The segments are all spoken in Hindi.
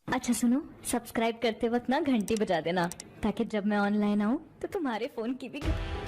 अच्छा सुनो, सब्सक्राइब करते वक्त ना घंटी बजा देना ताकि जब मैं ऑनलाइन आऊँ तो तुम्हारे फोन की भी।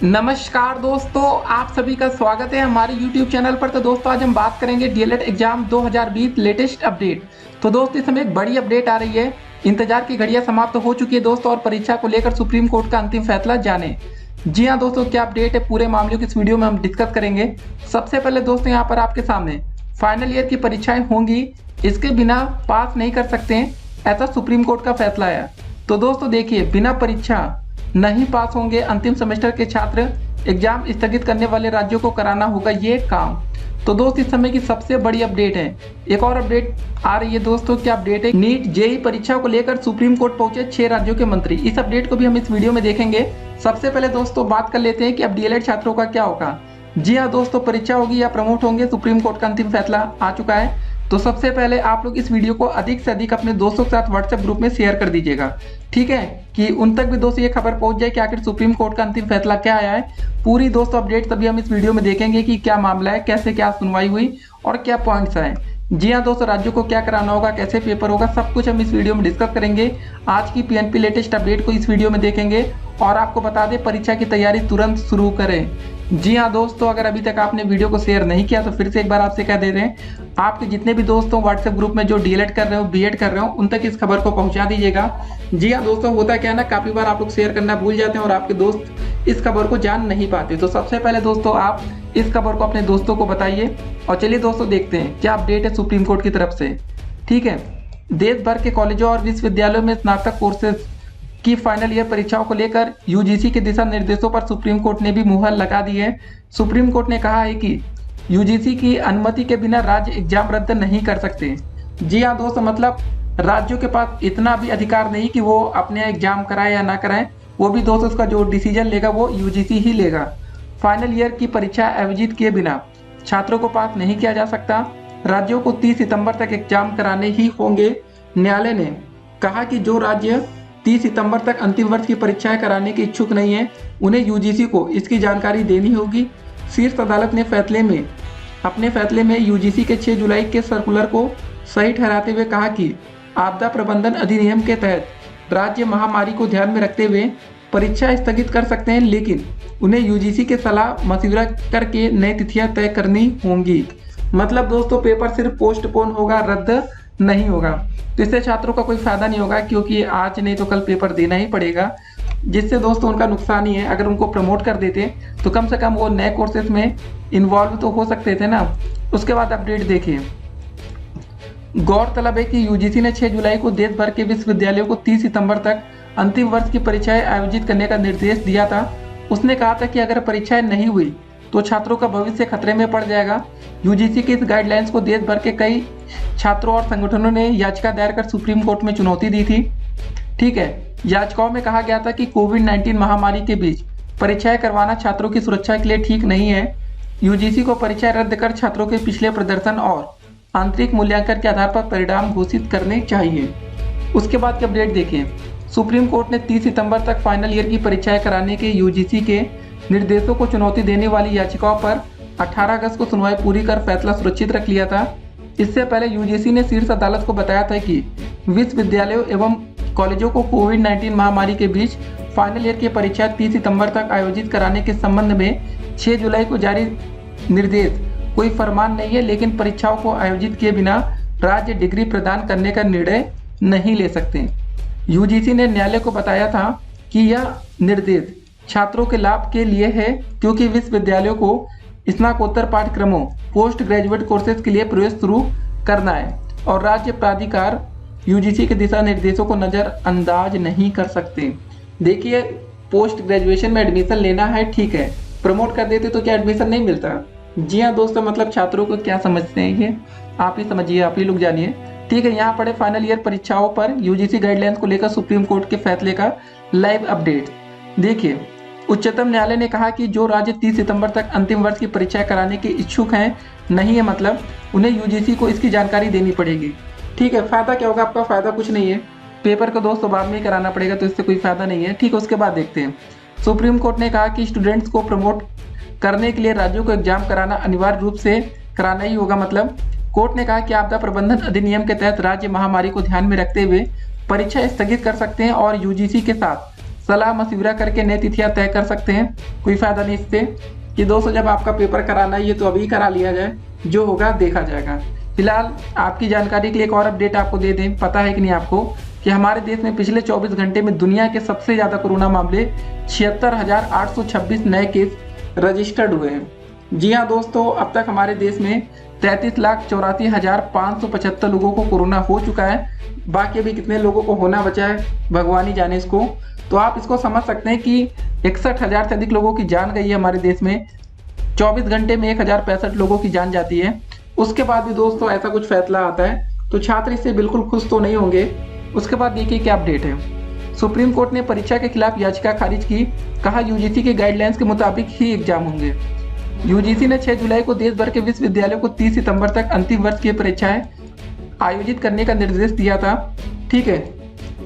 नमस्कार दोस्तों, आप सभी का स्वागत है हमारे YouTube चैनल पर। तो दोस्तों आज हम बात करेंगे डीएलएड एग्जाम 2020 लेटेस्ट अपडेट। तो दोस्तों इस समय एक बड़ी अपडेट आ रही है। इंतजार की घड़ियां समाप्त हो चुकी है दोस्तों और परीक्षा को लेकर सुप्रीम कोर्ट का अंतिम फैसला जाने। जी हाँ दोस्तों, क्या अपडेट है पूरे मामले को इस वीडियो में हम डिस्कस करेंगे। सबसे पहले दोस्तों यहाँ पर आपके सामने फाइनल ईयर की परीक्षाएं होंगी, इसके बिना पास नहीं कर सकते हैं, ऐसा सुप्रीम कोर्ट का फैसला है। तो दोस्तों देखिए, बिना परीक्षा नहीं पास होंगे अंतिम सेमेस्टर के छात्र, एग्जाम स्थगित करने वाले राज्यों को कराना होगा ये काम। तो दोस्त इस समय की सबसे बड़ी अपडेट है। एक और अपडेट आ रही है दोस्तों, क्या अपडेट है? नीट जेईई परीक्षा को लेकर सुप्रीम कोर्ट पहुंचे 6 राज्यों के मंत्री। इस अपडेट को भी हम इस वीडियो में देखेंगे। सबसे पहले दोस्तों बात कर लेते हैं कि अब डीएलएड छात्रों का क्या होगा। जी हाँ दोस्तों, परीक्षा होगी या प्रमोट होंगे, सुप्रीम कोर्ट का अंतिम फैसला आ चुका है। तो सबसे पहले आप लोग इस वीडियो को अधिक से अधिक अपने दोस्तों के साथ व्हाट्सएप ग्रुप में शेयर कर दीजिएगा, ठीक है, कि उन तक भी दोस्तों ये खबर पहुंच जाए कि आखिर सुप्रीम कोर्ट का अंतिम फैसला क्या आया है। पूरी दोस्तों अपडेट तभी हम इस वीडियो में देखेंगे कि क्या मामला है, कैसे क्या सुनवाई हुई और क्या पॉइंट्स आए। जी हाँ दोस्तों, राज्यों को क्या कराना होगा, कैसे पेपर होगा, सब कुछ हम इस वीडियो में डिस्कस करेंगे। आज की पीएनपी लेटेस्ट अपडेट को इस वीडियो में देखेंगे और आपको बता दें परीक्षा की तैयारी तुरंत शुरू करें। जी हाँ दोस्तों, अगर अभी तक आपने वीडियो को शेयर नहीं किया तो फिर से एक बार आपसे कह दे रहे हैं, आपके जितने भी दोस्तों व्हाट्सएप ग्रुप में जो डीएलएड कर रहे हो, बीएड कर रहे हो, उन तक इस खबर को पहुंचा दीजिएगा। जी हाँ दोस्तों, होता क्या है ना, काफी बार आप लोग शेयर करना भूल जाते हैं और आपके दोस्त इस खबर को जान नहीं पाते। तो सबसे पहले दोस्तों आप इस खबर को अपने दोस्तों को बताइए। और चलिए दोस्तों देखते हैं क्या अपडेट है सुप्रीम कोर्ट की तरफ से। ठीक है, देश भर के कॉलेजों और विश्वविद्यालयों में स्नातक कोर्सेज की फाइनल ईयर परीक्षाओं को लेकर यूजीसी के दिशा निर्देशों पर सुप्रीम कोर्ट ने भी मुहर लगा दी है। सुप्रीम कोर्ट ने कहा है कि यूजीसी की अनुमति के बिना राज्य एग्जाम रद्द नहीं कर सकते। जी हाँ दोस्तों, मतलब राज्यों के पास इतना भी अधिकार नहीं कि वो अपने एग्जाम कराए या ना कराएं, वो भी दोस्तों उसका जो डिसीजन लेगा वो यूजीसी ही लेगा। फाइनल ईयर की परीक्षा आयोजित किए बिना छात्रों को पास नहीं किया जा सकता। राज्यों को 30 सितंबर तक एग्जाम कराने ही होंगे। न्यायालय ने कहा कि जो राज्य 30 सितंबर तक अंतिम वर्ष की परीक्षाएं कराने के इच्छुक नहीं है, उन्हें यूजीसी को इसकी जानकारी देनी होगी। शीर्ष अदालत ने अपने फैसले में यूजीसी के 6 जुलाई के सर्कुलर को सही ठहराते हुए कहा कि आपदा प्रबंधन अधिनियम के तहत राज्य महामारी को ध्यान में रखते हुए परीक्षा स्थगित कर सकते हैं, लेकिन उन्हें यूजीसी के सलाह मशविरा करके नई तिथियां तय करनी होंगी। मतलब दोस्तों पेपर सिर्फ पोस्टपोन होगा, रद्द नहीं होगा। तो इससे छात्रों का कोई फायदा नहीं होगा, क्योंकि आज नहीं तो कल पेपर देना ही पड़ेगा, जिससे दोस्तों उनका नुकसान ही है। अगर उनको प्रमोट कर देते तो कम से कम वो नए कोर्सेज में इन्वॉल्व तो हो सकते थे ना। उसके बाद अपडेट देखिए, गौरतलब है कि यूजीसी ने 6 जुलाई को देश भर के विश्वविद्यालयों को 30 सितंबर तक अंतिम वर्ष की परीक्षाएं आयोजित करने का निर्देश दिया था। उसने कहा था कि अगर परीक्षाएं नहीं हुई तो छात्रों का भविष्य खतरे में पड़ जाएगा। यूजीसी के इस गाइडलाइंस को देश भर के कई छात्रों और संगठनों ने याचिका दायर कर सुप्रीम कोर्ट में चुनौती दी थी। ठीक है, याचिकाओं में कहा गया था कि कोविड-19 महामारी के बीच परीक्षाएं करवाना छात्रों की सुरक्षा के लिए ठीक नहीं है। यूजीसी को परीक्षाएं रद्द कर छात्रों के पिछले प्रदर्शन और आंतरिक मूल्यांकन के आधार पर परिणाम घोषित करने चाहिए। उसके बाद की अपडेट देखिए, सुप्रीम कोर्ट ने 30 सितंबर तक फाइनल ईयर की परीक्षाएं कराने के यूजीसी के निर्देशों को चुनौती देने वाली याचिकाओं पर 18 अगस्त को सुनवाई पूरी कर फैसला सुरक्षित रख लिया था। इससे पहले यूजीसी ने शीर्ष अदालत को बताया था कि विश्वविद्यालयों एवं कॉलेजों को कोविड-19 महामारी के बीच फाइनल ईयर की परीक्षा 30 सितंबर तक आयोजित कराने के संबंध में 6 जुलाई को जारी निर्देश कोई फरमान नहीं है, लेकिन परीक्षाओं को आयोजित किए बिना राज्य डिग्री प्रदान करने का निर्णय नहीं ले सकते। यूजीसी ने न्यायालय को बताया था कि यह निर्देश छात्रों के लाभ के लिए है, क्योंकि विश्वविद्यालयों को स्नातकोत्तर पाठ्यक्रमों पोस्ट ग्रेजुएट कोर्सेज के लिए प्रवेश शुरू करना है और राज्य प्राधिकार यूजीसी के दिशा निर्देशों को नज़रअंदाज नहीं कर सकते। देखिए, पोस्ट ग्रेजुएशन में एडमिशन लेना है, ठीक है, प्रमोट कर देते तो क्या एडमिशन नहीं मिलता? जी हाँ दोस्तों, मतलब छात्रों को क्या समझते हैं ये आप ही समझिए, आप ही लोग जानिए। ठीक है, यहाँ पढ़े फाइनल ईयर परीक्षाओं पर यूजीसी गाइडलाइंस को लेकर सुप्रीम कोर्ट के फैसले का लाइव अपडेट देखिए। उच्चतम न्यायालय ने कहा कि जो राज्य 30 सितंबर तक अंतिम वर्ष की परीक्षाएं कराने के इच्छुक हैं नहीं है, मतलब उन्हें यूजीसी को इसकी जानकारी देनी पड़ेगी। ठीक है, फायदा क्या होगा? आपका फायदा कुछ नहीं है, पेपर को दोस्तों बाद में ही कराना पड़ेगा, तो इससे कोई फायदा नहीं है। ठीक है, उसके बाद देखते हैं, सुप्रीम कोर्ट ने कहा कि स्टूडेंट्स को प्रमोट करने के लिए राज्यों को एग्जाम कराना अनिवार्य रूप से कराना ही होगा। मतलब कोर्ट ने कहा कि आपदा प्रबंधन अधिनियम के तहत राज्य महामारी को ध्यान में रखते हुए परीक्षा स्थगित कर सकते हैं और यूजीसी के साथ सलाह मशविरा करके नई तिथियां तय कर सकते हैं। कोई फायदा नहीं इससे कि दोस्तों जब आपका पेपर कराना है ये तो अभी करा लिया जाए, जो होगा देखा जाएगा। फिलहाल आपकी जानकारी के लिए एक और अपडेट आपको दे दें, पता है कि नहीं आपको कि हमारे देश में पिछले 24 घंटे में दुनिया के सबसे ज़्यादा कोरोना मामले 76,826 नए केस रजिस्टर्ड हुए हैं। जी हाँ दोस्तों, अब तक हमारे देश में 33,84,575 लोगों को कोरोना हो चुका है। बाकी अभी कितने लोगों को होना बचा है भगवान ही जाने इसको। तो आप इसको समझ सकते हैं कि 61,000 से अधिक लोगों की जान गई है हमारे देश में। 24 घंटे में 1,065 लोगों की जान जाती है। उसके बाद भी दोस्तों ऐसा कुछ फैसला आता है तो छात्र इससे बिल्कुल खुश तो नहीं होंगे। उसके बाद देखिए क्या अपडेट है। सुप्रीम कोर्ट ने परीक्षा के खिलाफ याचिका खारिज की, कहा यूजीसी के गाइडलाइंस के मुताबिक ही एग्जाम होंगे। यूजीसी ने 6 जुलाई को देश भर के विश्वविद्यालयों को 30 सितंबर तक अंतिम वर्ष की परीक्षाएं आयोजित करने का निर्देश दिया था। ठीक है,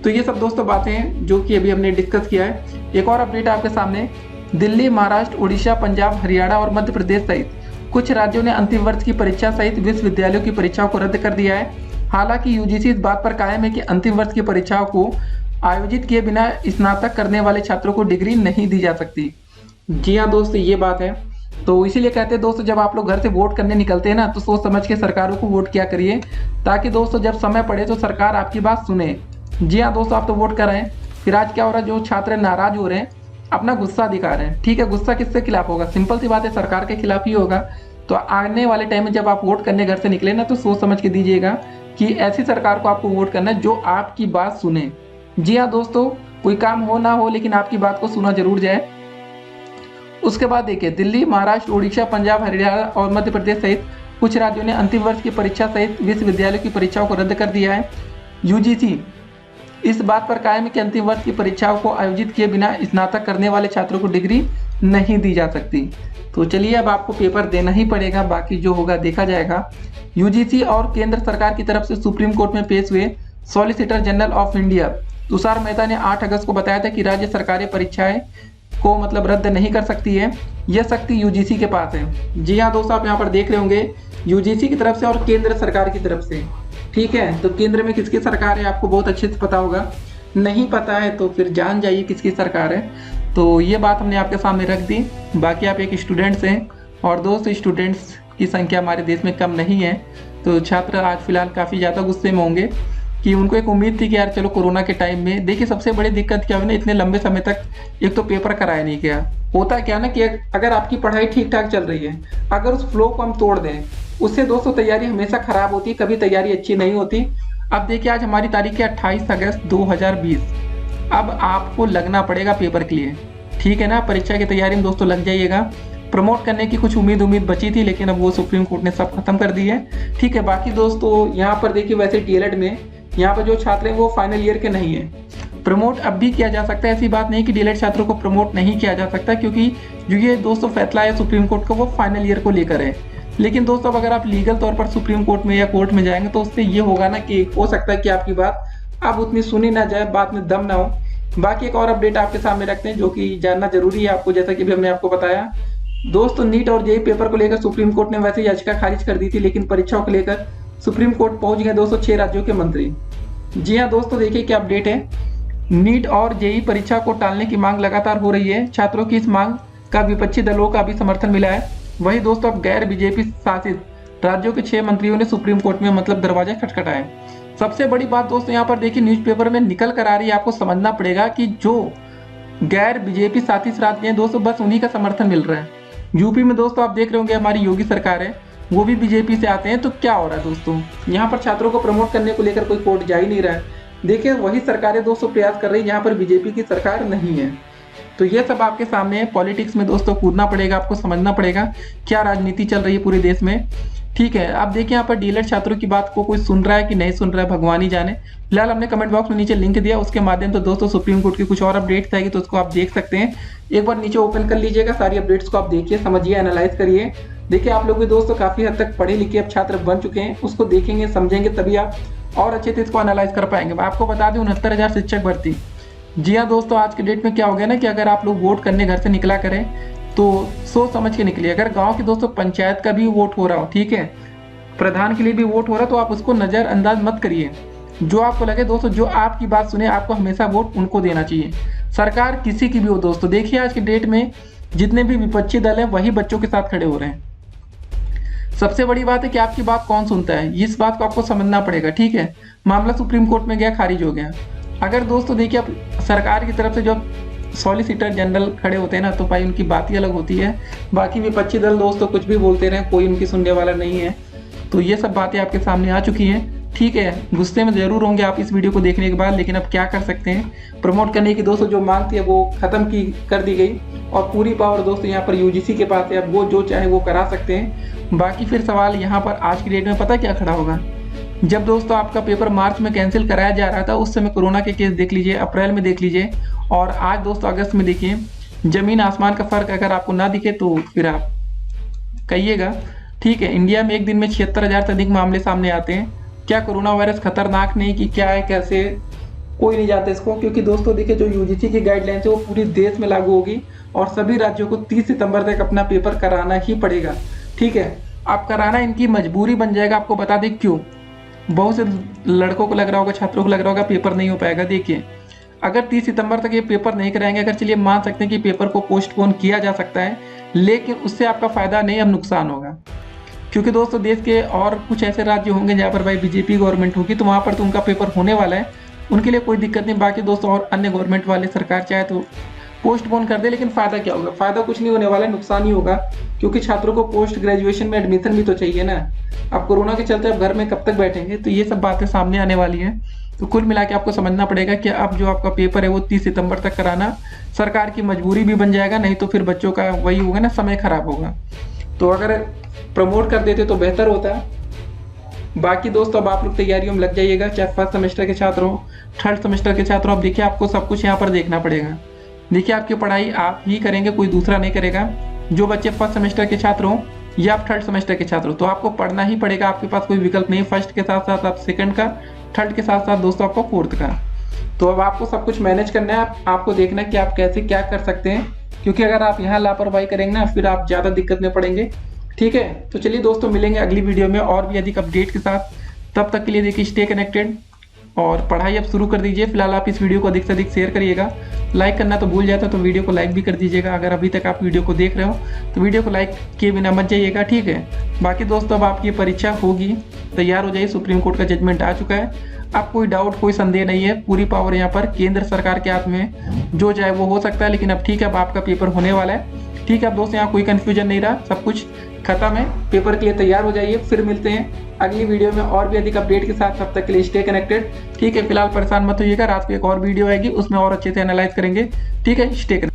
तो ये सब दोस्तों बातें हैं जो कि अभी हमने डिस्कस किया है। एक और अपडेट आपके सामने, दिल्ली, महाराष्ट्र, उड़ीसा, पंजाब, हरियाणा और मध्य प्रदेश सहित कुछ राज्यों ने अंतिम वर्ष की परीक्षा सहित विश्वविद्यालयों की परीक्षाओं को रद्द कर दिया है। हालांकि यूजीसी इस बात पर कायम है कि अंतिम वर्ष की परीक्षाओं को आयोजित किए बिना स्नातक करने वाले छात्रों को डिग्री नहीं दी जा सकती। जी हाँ दोस्तों, ये बात है। तो इसीलिए कहते हैं दोस्तों, जब आप लोग घर से वोट करने निकलते हैं ना तो सोच समझ के सरकारों को वोट किया करिए, ताकि दोस्तों जब समय पड़े तो सरकार आपकी बात सुने। जी हाँ दोस्तों, आप तो वोट कर रहे हैं, फिर आज क्या हो रहा है, जो छात्र नाराज हो रहे हैं, अपना गुस्सा दिखा रहे हैं। ठीक है, गुस्सा किसके खिलाफ होगा? सिंपल सी बात है, सरकार के खिलाफ ही होगा। तो आने वाले टाइम में जब आप वोट करने घर से निकले ना तो सोच समझ के दीजिएगा कि ऐसी सरकार को आपको वोट करना है जो आपकी बात सुने। जी हाँ दोस्तों, कोई काम हो ना हो लेकिन आपकी बात को सुना जरूर जाए। उसके बाद देखिए, दिल्ली, महाराष्ट्र, उड़ीसा, पंजाब, हरियाणा और मध्य प्रदेश सहित कुछ राज्यों ने अंतिम वर्ष की परीक्षा सहित विश्वविद्यालयों की परीक्षाओं को रद्द कर दिया है। यूजीसी इस बात पर कायम है कि अंतिम वर्ष की परीक्षाओं को आयोजित किए बिना स्नातक करने वाले छात्रों को डिग्री नहीं दी जा सकती। तो चलिए, अब आपको पेपर देना ही पड़ेगा, बाकी जो होगा देखा जाएगा। यूजीसी और केंद्र सरकार की तरफ से सुप्रीम कोर्ट में पेश हुए solicitor general of India Tushar Mehta ने 8 अगस्त को बताया था कि राज्य सरकारें परीक्षाएं को रद्द नहीं कर सकती है, यह शक्ति यूजीसी के पास है। जी हाँ दोस्तों, आप यहाँ पर देख रहे होंगे यूजीसी की तरफ से और केंद्र सरकार की तरफ से। ठीक है, तो केंद्र में किसकी सरकार है आपको बहुत अच्छे से पता होगा, नहीं पता है तो फिर जान जाइए किसकी सरकार है। तो ये बात हमने आपके सामने रख दी। बाकी आप एक स्टूडेंट्स हैं और दोस्त स्टूडेंट्स की संख्या हमारे देश में कम नहीं है, तो छात्र आज फिलहाल काफ़ी ज़्यादा गुस्से में होंगे कि उनको एक उम्मीद थी कि यार चलो कोरोना के टाइम में देखिए सबसे बड़ी दिक्कत क्या हुई ना, इतने लंबे समय तक एक तो पेपर कराया नहीं गया। होता क्या ना कि अगर आपकी पढ़ाई ठीक ठाक चल रही है, अगर उस फ्लो को हम तोड़ दें, उससे दोस्तों तैयारी हमेशा खराब होती है, कभी तैयारी अच्छी नहीं होती। अब देखिए, आज हमारी तारीख है 28 अगस्त 2020। अब आपको लगना पड़ेगा पेपर के लिए, ठीक है ना। परीक्षा की तैयारी में दोस्तों लग जाइएगा। प्रमोट करने की कुछ उम्मीद बची थी, लेकिन अब वो सुप्रीम कोर्ट ने सब खत्म कर दी है। ठीक है, बाकी दोस्तों यहाँ पर देखिए, वैसे डीएलएड में यहाँ पर जो छात्र हैं वो फाइनल ईयर के नहीं है, प्रमोट अब भी किया जा सकता है। ऐसी बात नहीं कि डीएलएड छात्रों को प्रमोट नहीं किया जा सकता, क्योंकि जो ये दोस्तों फैसला है सुप्रीम कोर्ट का वो फाइनल ईयर को लेकर है। लेकिन दोस्तों अगर आप लीगल तौर पर सुप्रीम कोर्ट में या कोर्ट में जाएंगे तो उससे ये होगा ना कि हो सकता है कि आपकी बात अब उतनी सुनी ना जाए, बात में दम ना हो। बाकी एक और अपडेट आपके सामने रखते हैं जो कि जानना जरूरी है आपको, जैसा कि भी हमने आपको बताया। दोस्तों नीट और जेईई पेपर को लेकर सुप्रीम कोर्ट ने वैसे याचिका खारिज कर दी थी, लेकिन परीक्षाओं को लेकर सुप्रीम कोर्ट पहुंच गए दोस्तों 6 राज्यों के मंत्री। जी हाँ दोस्तों, देखिए क्या अपडेट है। नीट और जेईई परीक्षा को टालने की मांग लगातार हो रही है। छात्रों की इस मांग का विपक्षी दलों का भी समर्थन मिला है। वही दोस्तों अब गैर बीजेपी शासित राज्यों के 6 मंत्रियों ने सुप्रीम कोर्ट में दरवाजे खटखटाए। सबसे बड़ी बात दोस्तों यहाँ पर देखिए, न्यूज़पेपर में निकल कर आ रही है, आपको समझना पड़ेगा कि जो गैर बीजेपी शासित राज्य हैं दोस्तों, बस उन्हीं का समर्थन मिल रहा है। यूपी में दोस्तों आप देख रहे होंगे हमारी योगी सरकार है, वो भी बीजेपी से आते हैं। तो क्या हो रहा है दोस्तों, यहाँ पर छात्रों को प्रमोट करने को लेकर कोई कोर्ट जा ही नहीं रहा है। देखिए वही सरकारें दोस्तों प्रयास कर रही है जहाँ पर बीजेपी की सरकार नहीं है। तो ये सब आपके सामने है। पॉलिटिक्स में दोस्तों कूदना पड़ेगा, आपको समझना पड़ेगा क्या राजनीति चल रही है पूरे देश में। ठीक है, आप देखिए यहाँ पर डीएलएड छात्रों की बात को कोई सुन रहा है कि नहीं सुन रहा है, भगवान ही जाने। फिलहाल हमने कमेंट बॉक्स में नीचे लिंक दिया, उसके माध्यम से दोस्तों सुप्रीम कोर्ट की कुछ और अपडेट्स आएगी तो उसको आप देख सकते हैं। एक बार नीचे ओपन कर लीजिएगा, सारी अपडेट्स को आप देखिए, समझिए, एनालाइज करिए। देखिए आप लोग भी दोस्तों काफी हद तक पढ़े लिखे अब छात्र बन चुके हैं, उसको देखेंगे समझेंगे तभी आप और अच्छे से इसको एनालाइज कर पाएंगे। मैं आपको बता दूं 69,000 शिक्षक भर्ती। जी हाँ दोस्तों, आज के डेट में क्या हो गया ना कि अगर आप लोग वोट करने घर से निकला करें तो सोच समझ के निकलिए। अगर गांव की दोस्तों पंचायत का भी वोट हो रहा हो, ठीक है, प्रधान के लिए भी वोट हो रहा है, तो आप उसको नज़रअंदाज मत करिए। जो आपको लगे दोस्तों, जो आपकी बात सुने, आपको हमेशा वोट उनको देना चाहिए। सरकार किसी की भी हो दोस्तों, देखिए आज की डेट में जितने भी विपक्षी दल हैं वही बच्चों के साथ खड़े हो रहे हैं। सबसे बड़ी बात है कि आपकी बात कौन सुनता है, इस बात को आपको समझना पड़ेगा। ठीक है, मामला सुप्रीम कोर्ट में गया, खारिज हो गया। अगर दोस्तों देखिए, अब सरकार की तरफ से जो सॉलिसिटर जनरल खड़े होते हैं ना, तो भाई उनकी बात ही अलग होती है। बाकी विपक्षी दल दोस्तों कुछ भी बोलते रहे, कोई उनकी सुनने वाला नहीं है। तो ये सब बातें आपके सामने आ चुकी हैं। ठीक है, गुस्से में ज़रूर होंगे आप इस वीडियो को देखने के बाद, लेकिन अब क्या कर सकते हैं। प्रमोट करने की दोस्तों जो मांग थी वो ख़त्म की कर दी गई, और पूरी पावर दोस्तों यहाँ पर यूजीसी के पास है। अब वो जो चाहे वो करा सकते हैं। बाकी फिर सवाल यहाँ पर आज की डेट में पता क्या खड़ा होगा, जब दोस्तों आपका पेपर मार्च में कैंसिल कराया जा रहा था, उस समय कोरोना के केस देख लीजिए, अप्रैल में देख लीजिए, और आज दोस्तों अगस्त में देखिए, ज़मीन आसमान का फ़र्क अगर आपको ना दिखे तो फिर आप कहिएगा। ठीक है, इंडिया में एक दिन में 76,000 से अधिक मामले सामने आते हैं। क्या कोरोना वायरस खतरनाक नहीं कि क्या है, कैसे, कोई नहीं जानता इसको। क्योंकि दोस्तों देखिए, जो यूजीसी की गाइडलाइंस है वो पूरी देश में लागू होगी, और सभी राज्यों को 30 सितंबर तक अपना पेपर कराना ही पड़ेगा। ठीक है, आप कराना इनकी मजबूरी बन जाएगा। आपको बता दें क्यों। बहुत से लड़कों को लग रहा होगा, छात्रों को लग रहा होगा पेपर नहीं हो पाएगा। देखिए, अगर 30 सितंबर तक ये पेपर नहीं कराएंगे, अगर चलिए मान सकते हैं कि पेपर को पोस्टपोन किया जा सकता है, लेकिन उससे आपका फ़ायदा नहीं, अब नुकसान होगा। क्योंकि दोस्तों देश के और कुछ ऐसे राज्य होंगे जहाँ पर भाई बीजेपी गवर्नमेंट होगी, तो वहाँ पर तो उनका पेपर होने वाला है, उनके लिए कोई दिक्कत नहीं। बाकी दोस्तों और अन्य गवर्नमेंट वाले सरकार चाहे तो पोस्टपोन कर दे, लेकिन फ़ायदा क्या होगा, फ़ायदा कुछ नहीं होने वाला है, नुकसान ही होगा। क्योंकि छात्रों को पोस्ट ग्रेजुएशन में एडमिशन भी तो चाहिए ना। अब कोरोना के चलते अब घर में कब तक बैठेंगे, तो ये सब बातें सामने आने वाली हैं। तो कुल मिला के आपको समझना पड़ेगा कि अब जो आपका पेपर है वो 30 सितंबर तक कराना सरकार की मजबूरी भी बन जाएगा, नहीं तो फिर बच्चों का वही होगा ना, समय खराब होगा। तो अगर प्रमोट कर देते तो बेहतर होता। बाकी दोस्तों अब आप लोग तैयारियों में लग जाइएगा, चाहे फर्स्ट सेमेस्टर के छात्र हो, थर्ड सेमेस्टर के छात्र हो। अब देखिए, आपको सब कुछ यहाँ पर देखना पड़ेगा। देखिए, आपकी पढ़ाई आप ही करेंगे, कोई दूसरा नहीं करेगा। जो बच्चे फर्स्ट सेमेस्टर के छात्र हों या आप थर्ड सेमेस्टर के छात्र हो, तो आपको पढ़ना ही पड़ेगा। आपके पास कोई विकल्प नहीं, फर्स्ट के साथ साथ आप सेकंड का, थर्ड के साथ साथ दोस्तों आपको फोर्थ का। तो अब आपको सब कुछ मैनेज करना है। आपको देखना है कि आप कैसे क्या कर सकते हैं, क्योंकि अगर आप यहाँ लापरवाही करेंगे ना, फिर आप ज़्यादा दिक्कत में पड़ेंगे। ठीक है, तो चलिए दोस्तों, मिलेंगे अगली वीडियो में और भी अधिक अपडेट के साथ। तब तक के लिए देखिए, स्टे कनेक्टेड और पढ़ाई अब शुरू कर दीजिए। फिलहाल आप इस वीडियो को अधिक से अधिक शेयर करिएगा, लाइक करना तो भूल जाता, तो वीडियो को लाइक भी कर दीजिएगा। अगर अभी तक आप वीडियो को देख रहे हो तो वीडियो को लाइक किए बिना मत जाइएगा। ठीक है, बाकी दोस्तों अब आपकी परीक्षा होगी, तैयार हो जाइए। सुप्रीम कोर्ट का जजमेंट आ चुका है, अब कोई डाउट, कोई संदेह नहीं है। पूरी पावर यहाँ पर केंद्र सरकार के हाथ में, जो चाहे वो हो सकता है। लेकिन अब ठीक है, अब आपका पेपर होने वाला है। ठीक है, अब दोस्तों यहाँ कोई कन्फ्यूजन नहीं रहा, सब कुछ खत्म है। पेपर के लिए तैयार हो जाइए। फिर मिलते हैं अगली वीडियो में और भी अधिक अपडेट के साथ। तब तक के लिए स्टे कनेक्टेड। ठीक है, फिलहाल परेशान मत होइएगा, रात को एक और वीडियो आएगी, उसमें और अच्छे से एनालाइज करेंगे। ठीक है, स्टे कनेक्टेड।